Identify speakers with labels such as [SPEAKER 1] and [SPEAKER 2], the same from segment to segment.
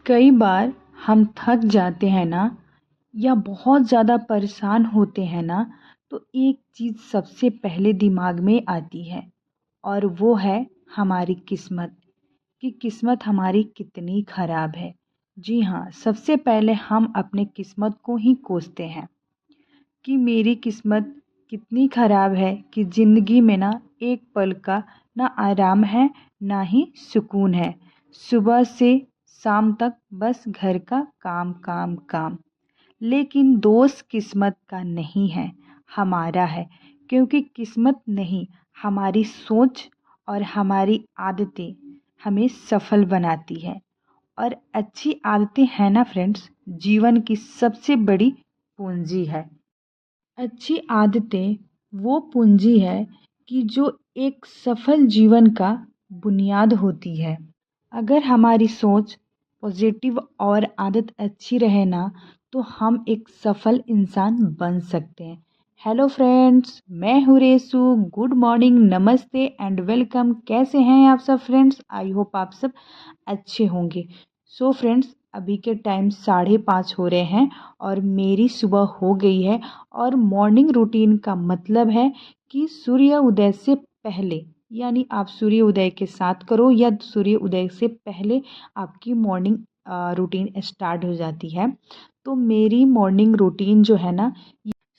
[SPEAKER 1] कई बार हम थक जाते हैं ना या बहुत ज़्यादा परेशान होते हैं ना, तो एक चीज़ सबसे पहले दिमाग में आती है और वो है हमारी किस्मत। कि किस्मत हमारी कितनी ख़राब है। जी हाँ, सबसे पहले हम अपने किस्मत को ही कोसते हैं कि मेरी किस्मत कितनी ख़राब है कि ज़िंदगी में ना एक पल का ना आराम है ना ही सुकून है। सुबह से शाम तक बस घर का काम काम काम। लेकिन दोस्त किस्मत का नहीं है, हमारा है। क्योंकि किस्मत नहीं, हमारी सोच और हमारी आदतें हमें सफल बनाती है। और अच्छी आदतें हैं ना फ्रेंड्स, जीवन की सबसे बड़ी पूंजी है। अच्छी आदतें वो पूंजी है कि जो एक सफल जीवन का बुनियाद होती है। अगर हमारी सोच पॉजिटिव और आदत अच्छी रहे ना, तो हम एक सफल इंसान बन सकते हैं। हेलो फ्रेंड्स, मैं हूँ रेसू। गुड मॉर्निंग, नमस्ते एंड वेलकम। कैसे हैं आप सब फ्रेंड्स? आई होप आप सब अच्छे होंगे। सो फ्रेंड्स, अभी के टाइम 5:30 हो रहे हैं और मेरी सुबह हो गई है। और मॉर्निंग रूटीन का मतलब है कि सूर्य उदय से पहले, यानी आप सूर्य उदय के साथ करो या सूर्य उदय से पहले आपकी मॉर्निंग रूटीन स्टार्ट हो जाती है। तो मेरी मॉर्निंग रूटीन जो है ना,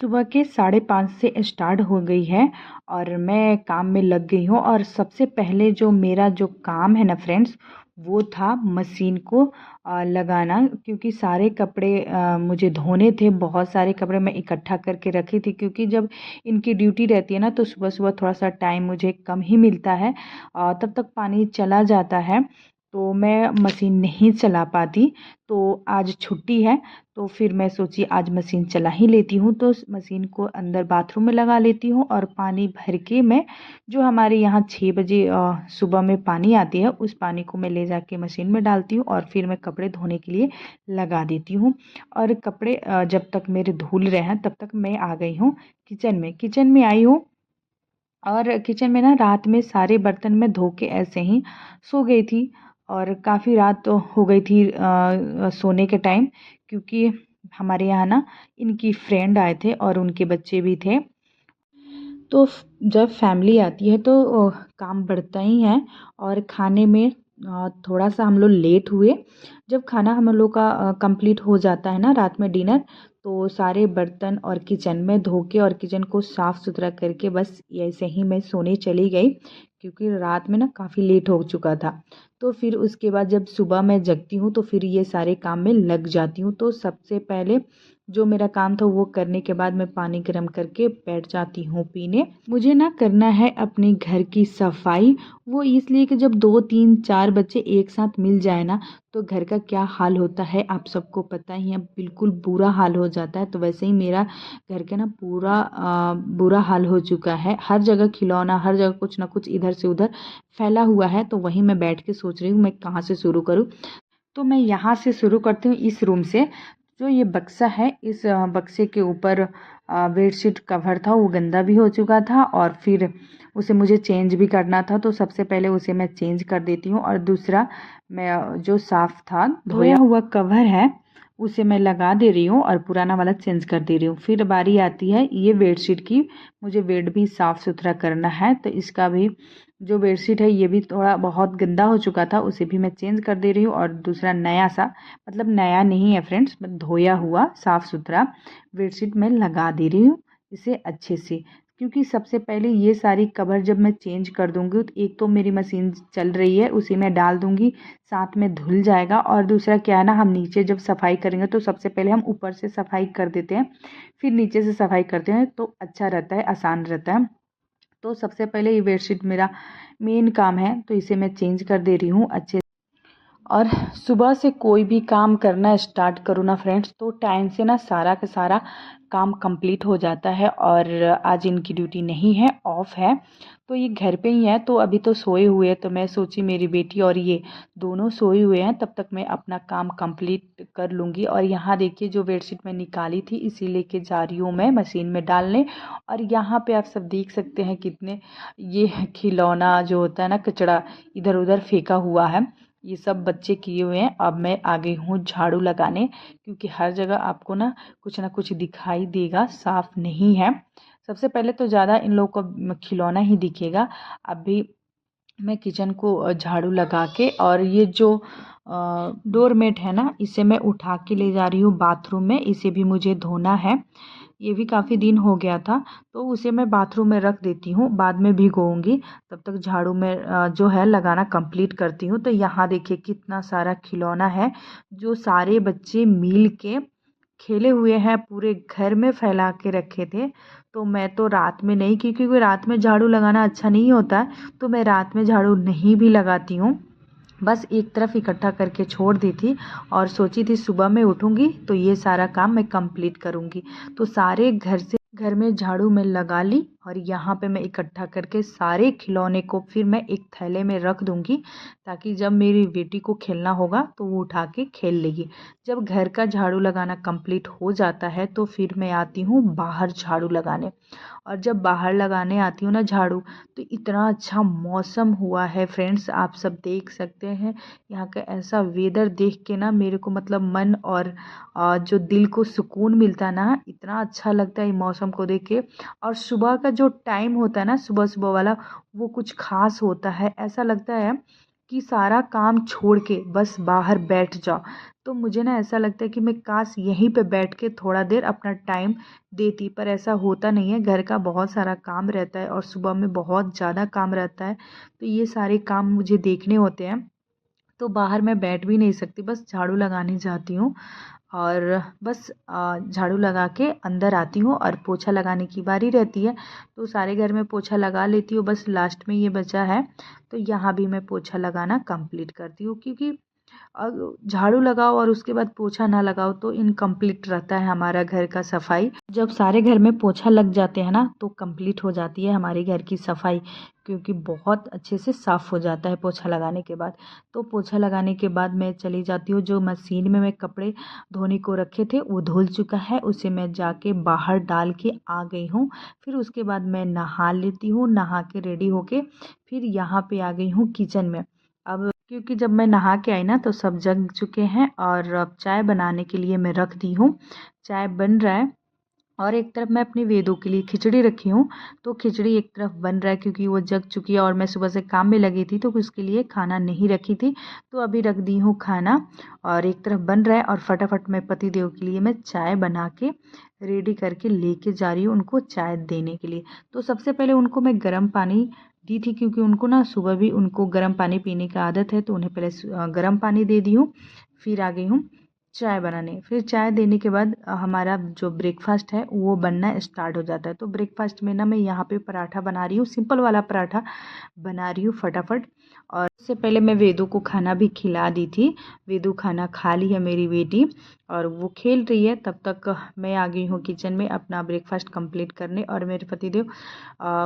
[SPEAKER 1] सुबह के 5:30 से स्टार्ट हो गई है और मैं काम में लग गई हूँ। और सबसे पहले जो मेरा जो काम है ना फ्रेंड्स, वो था मशीन को लगाना। क्योंकि सारे कपड़े मुझे धोने थे। बहुत सारे कपड़े मैं इकट्ठा करके रखी थी, क्योंकि जब इनकी ड्यूटी रहती है ना, तो सुबह सुबह थोड़ा सा टाइम मुझे कम ही मिलता है। तब तक पानी चला जाता है, तो मैं मशीन नहीं चला पाती। तो आज छुट्टी है, तो फिर मैं सोची आज मशीन चला ही लेती हूँ। तो मशीन को अंदर बाथरूम में लगा लेती हूँ और पानी भर के मैं, जो हमारे यहाँ 6 बजे सुबह में पानी आती है, उस पानी को मैं ले जाके मशीन में डालती हूँ और फिर मैं कपड़े धोने के लिए लगा देती हूँ। और कपड़े जब तक मेरे धुल रहे हैं, तब तक मैं आ गई हूँ किचन में आई हूँ। और किचन में ना रात में सारे बर्तन मैं धो के ऐसे ही सो गई थी। और काफ़ी रात तो हो गई थी सोने के टाइम, क्योंकि हमारे यहाँ ना इनकी फ्रेंड आए थे और उनके बच्चे भी थे। तो जब फैमिली आती है तो काम बढ़ता ही है। और खाने में थोड़ा सा हम लोग लेट हुए। जब खाना हम लोग का कंप्लीट हो जाता है ना, रात में डिनर, तो सारे बर्तन और किचन में धो के और किचन को साफ़ सुथरा करके बस ऐसे ही मैं सोने चली गई, क्योंकि रात में ना काफ़ी लेट हो चुका था। तो फिर उसके बाद जब सुबह मैं जगती हूँ, तो फिर ये सारे काम में लग जाती हूँ। तो सबसे पहले जो मेरा काम था वो करने के बाद मैं पानी गर्म करके बैठ जाती हूँ पीने। मुझे ना करना है अपने घर की सफाई। वो इसलिए कि जब 2 3 4 बच्चे एक साथ मिल जाए ना, तो घर का क्या हाल होता है आप सबको पता ही है। बिल्कुल बुरा हाल हो जाता है। तो वैसे ही मेरा घर का ना पूरा बुरा हाल हो चुका है। हर जगह खिलौना, हर जगह कुछ ना कुछ इधर से उधर फैला हुआ है। तो वहीं मैं बैठ के सोच रही हूँ मैं कहाँ से शुरू करूँ। तो मैं यहाँ से शुरू करती हूँ, इस रूम से। जो ये बक्सा है, इस बक्से के ऊपर बेडशीट कवर था, वो गंदा भी हो चुका था और फिर उसे मुझे चेंज भी करना था। तो सबसे पहले उसे मैं चेंज कर देती हूँ। और दूसरा, मैं जो साफ़ था धोया हुआ कवर है, उसे मैं लगा दे रही हूँ और पुराना वाला चेंज कर दे रही हूँ। फिर बारी आती है ये बेडशीट की। मुझे बेड भी साफ़ सुथरा करना है, तो इसका भी जो बेडशीट है ये भी थोड़ा बहुत गंदा हो चुका था, उसे भी मैं चेंज कर दे रही हूँ। और दूसरा नया सा, मतलब नया नहीं है फ्रेंड्स, मैं धोया हुआ साफ़ सुथरा बेडशीट मैं लगा दे रही हूँ इसे अच्छे से। क्योंकि सबसे पहले ये सारी कवर जब मैं चेंज कर दूँगी, तो एक तो मेरी मशीन चल रही है, उसी में डाल दूँगी, साथ में धुल जाएगा। और दूसरा क्या है ना, हम नीचे जब सफाई करेंगे तो सबसे पहले हम ऊपर से सफाई कर देते हैं, फिर नीचे से सफाई करते हैं, तो अच्छा रहता है, आसान रहता है। तो सबसे पहले ये बेडशीट मेरा मेन काम है, तो इसे मैं चेंज कर दे रही हूँ अच्छे। और सुबह से कोई भी काम करना स्टार्ट करूँ ना फ्रेंड्स, तो टाइम से ना सारा का सारा काम कंप्लीट हो जाता है। और आज इनकी ड्यूटी नहीं है, ऑफ है, तो ये घर पे ही है। तो अभी तो सोए हुए हैं, तो मैं सोची मेरी बेटी और ये दोनों सोए हुए हैं, तब तक मैं अपना काम कंप्लीट कर लूँगी। और यहाँ देखिए, जो बेडशीट मैं निकाली थी इसी लेके जा रही हूँ मैं मशीन में डालने। और यहाँ पे आप सब देख सकते हैं कितने ये खिलौना जो होता है ना, कचरा इधर उधर फेंका हुआ है। ये सब बच्चे किए हुए हैं। अब मैं आ गई हूँ झाड़ू लगाने, क्योंकि हर जगह आपको ना कुछ दिखाई देगा, साफ नहीं है। सबसे पहले तो ज़्यादा इन लोगों को खिलौना ही दिखेगा। अभी मैं किचन को झाड़ू लगा के, और ये जो डोरमेट है ना, इसे मैं उठा के ले जा रही हूँ बाथरूम में। इसे भी मुझे धोना है, ये भी काफ़ी दिन हो गया था, तो उसे मैं बाथरूम में रख देती हूँ, बाद में भिगोऊंगी। तब तक झाड़ू में जो है लगाना कंप्लीट करती हूँ। तो यहाँ देखिए कितना सारा खिलौना है, जो सारे बच्चे मिल के खेले हुए हैं, पूरे घर में फैला के रखे थे। तो मैं तो रात में नहीं, क्योंकि रात में झाड़ू लगाना अच्छा नहीं होता है, तो मैं रात में झाड़ू नहीं भी लगाती हूँ। बस एक तरफ इकट्ठा करके छोड़ दी थी, और सोची थी सुबह में उठूँगी तो ये सारा काम मैं कंप्लीट करूँगी। तो सारे घर में झाड़ू मैं लगा ली, और यहाँ पे मैं इकट्ठा करके सारे खिलौने को फिर मैं एक थैले में रख दूँगी, ताकि जब मेरी बेटी को खेलना होगा तो वो उठा के खेल लेगी। जब घर का झाड़ू लगाना कंप्लीट हो जाता है तो फिर मैं आती हूँ बाहर झाड़ू लगाने। और जब बाहर लगाने आती हूँ ना झाड़ू, तो इतना अच्छा मौसम हुआ है फ्रेंड्स, आप सब देख सकते हैं। यहाँ का ऐसा वेदर देख के ना मेरे को मतलब मन और जो दिल को सुकून मिलता है ना, इतना अच्छा लगता है ये मौसम को देख के। और सुबह का जो टाइम होता है ना, सुबह सुबह वाला, वो कुछ खास होता है। ऐसा लगता है कि सारा काम छोड़ के बस बाहर बैठ जाओ। तो मुझे ना ऐसा लगता है कि मैं काश यहीं पे बैठ के थोड़ा देर अपना टाइम देती, पर ऐसा होता नहीं है। घर का बहुत सारा काम रहता है, और सुबह में बहुत ज़्यादा काम रहता है, तो ये सारे काम मुझे देखने होते हैं। तो बाहर मैं बैठ भी नहीं सकती, बस झाड़ू लगाने जाती हूँ, और बस झाड़ू लगा के अंदर आती हूँ, और पोछा लगाने की बारी रहती है। तो सारे घर में पोछा लगा लेती हूँ, बस लास्ट में ये बचा है, तो यहाँ भी मैं पोछा लगाना कंप्लीट करती हूँ। क्योंकि झाड़ू लगाओ और उसके बाद पोछा ना लगाओ तो इनकम्प्लीट रहता है हमारा घर का सफाई। जब सारे घर में पोछा लग जाते हैं ना, तो कंप्लीट हो जाती है हमारे घर की सफाई, क्योंकि बहुत अच्छे से साफ़ हो जाता है पोछा लगाने के बाद। तो पोछा लगाने के बाद मैं चली जाती हूँ, जो मशीन में मैं कपड़े धोने को रखे थे वो धुल चुका है, उसे मैं जाके बाहर डाल के आ गई हूँ। फिर उसके बाद मैं नहा लेती हूँ, नहा के रेडी होके फिर यहाँ पे आ गई हूँ किचन में। अब क्योंकि जब मैं नहा के आई ना, तो सब जग चुके हैं, और अब चाय बनाने के लिए मैं रख दी हूँ। चाय बन रहा है, और एक तरफ मैं अपनी वेदों के लिए खिचड़ी रखी हूँ। तो खिचड़ी एक तरफ बन रहा है, क्योंकि वो जग चुकी है, और मैं सुबह से काम में लगी थी, तो उसके लिए खाना नहीं रखी थी, तो अभी रख दी हूँ खाना। और एक तरफ बन रहा है, और फटाफट मैं पति देव के लिए मैं चाय बना के रेडी करके लेके जा रही हूँ उनको चाय देने के लिए। तो सबसे पहले उनको मैं गर्म पानी दी थी, क्योंकि उनको ना सुबह भी उनको गर्म पानी पीने की आदत है, तो उन्हें पहले गर्म पानी दे दी हूँ। फिर आ गई हूँ चाय बनाने। फिर चाय देने के बाद हमारा जो ब्रेकफास्ट है वो बनना स्टार्ट हो जाता है। तो ब्रेकफास्ट में ना मैं यहाँ पे पराठा बना रही हूँ, सिंपल वाला पराठा बना रही हूँ फटाफट। और उससे पहले मैं वेदू को खाना भी खिला दी थी। वेदू खाना खा ली है मेरी बेटी, और वो खेल रही है। तब तक मैं आ गई हूँ किचन में अपना ब्रेकफास्ट कंप्लीट करने, और मेरे पतिदेव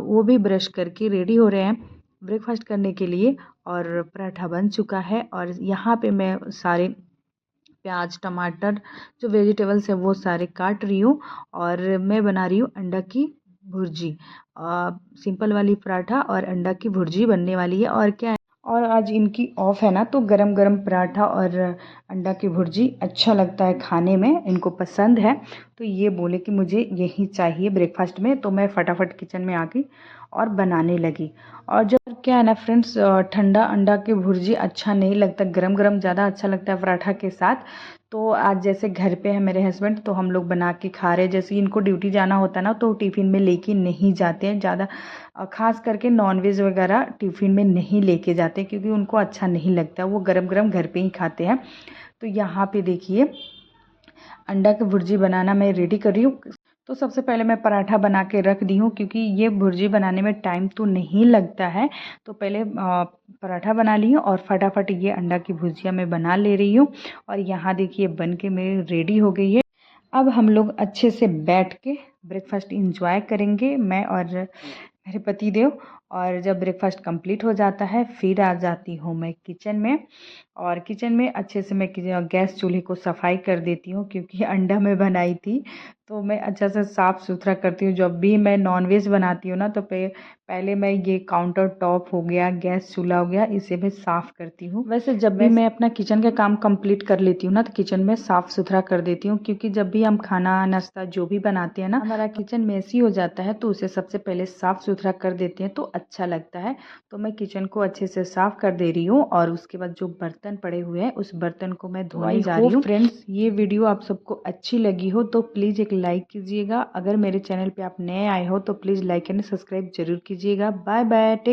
[SPEAKER 1] वो भी ब्रश करके रेडी हो रहे हैं ब्रेकफास्ट करने के लिए। और पराठा बन चुका है, और यहाँ पे मैं सारे प्याज टमाटर जो वेजिटेबल्स है वो सारे काट रही हूँ, और मैं बना रही हूँ अंडा की भुर्जी। सिंपल वाली पराठा और अंडा की भुर्जी बनने वाली है, और क्या है। और आज इनकी ऑफ है ना, तो गरम गरम पराठा और अंडा की भुर्जी अच्छा लगता है खाने में, इनको पसंद है। तो ये बोले कि मुझे यही चाहिए ब्रेकफास्ट में, तो मैं फटाफट किचन में आ गई और बनाने लगी। और जब क्या है ना फ्रेंड्स, ठंडा अंडा की भुर्जी अच्छा नहीं लगता, गरम गरम ज़्यादा अच्छा लगता है पराठा के साथ। तो आज जैसे घर पे है मेरे हस्बैंड, तो हम लोग बना के खा रहे हैं। जैसे इनको ड्यूटी जाना होता है ना, तो टिफ़िन में लेके नहीं जाते हैं ज़्यादा, ख़ास करके नॉनवेज वगैरह टिफ़िन में नहीं लेके जाते, क्योंकि उनको अच्छा नहीं लगता, वो गरम गरम घर पे ही खाते हैं। तो यहाँ पे देखिए अंडा की भुर्जी बनाना मैं रेडी कर रही हूँ। तो सबसे पहले मैं पराठा बना के रख दी हूँ, क्योंकि ये भुर्जी बनाने में टाइम तो नहीं लगता है। तो पहले पराठा बना ली हूँ, और फटाफट ये अंडा की भुजिया मैं बना ले रही हूँ। और यहाँ देखिए बन के मेरी रेडी हो गई है। अब हम लोग अच्छे से बैठ के ब्रेकफास्ट इंजॉय करेंगे, मैं और मेरे पति देव। और जब ब्रेकफास्ट कंप्लीट हो जाता है, फिर आ जाती हूँ मैं किचन में। और किचन में अच्छे से मैं गैस चूल्हे को सफाई कर देती हूँ, क्योंकि अंडा मैं बनाई थी, तो मैं अच्छा से साफ़ सुथरा करती हूँ। जब भी मैं नॉनवेज बनाती हूँ ना, तो पहले मैं ये काउंटर टॉप हो गया, गैस चूल्हा हो गया, इसे मैं साफ़ करती हूँ। वैसे जब भी मैं अपना किचन का काम कंप्लीट कर लेती हूँ ना तो किचन में साफ़ सुथरा कर देती हूँ, क्योंकि जब भी हम खाना नाश्ता जो भी बनाते हैं ना, हमारा किचन मेसी हो जाता है तो उसे सबसे पहले साफ़ सुथरा कर देते हैं तो अच्छा लगता है। तो मैं किचन को अच्छे से साफ़ कर दे रही हूँ और उसके बाद जो बर्तन पड़े हुए हैं उस बर्तन को मैं धोने जा रही हूँ। फ्रेंड्स, ये वीडियो आप सबको अच्छी लगी हो तो प्लीज़ एक लाइक कीजिएगा। अगर मेरे चैनल पे आप नए आए हो तो प्लीज़ लाइक एंड सब्सक्राइब जरूर कीजिएगा। Bye bye.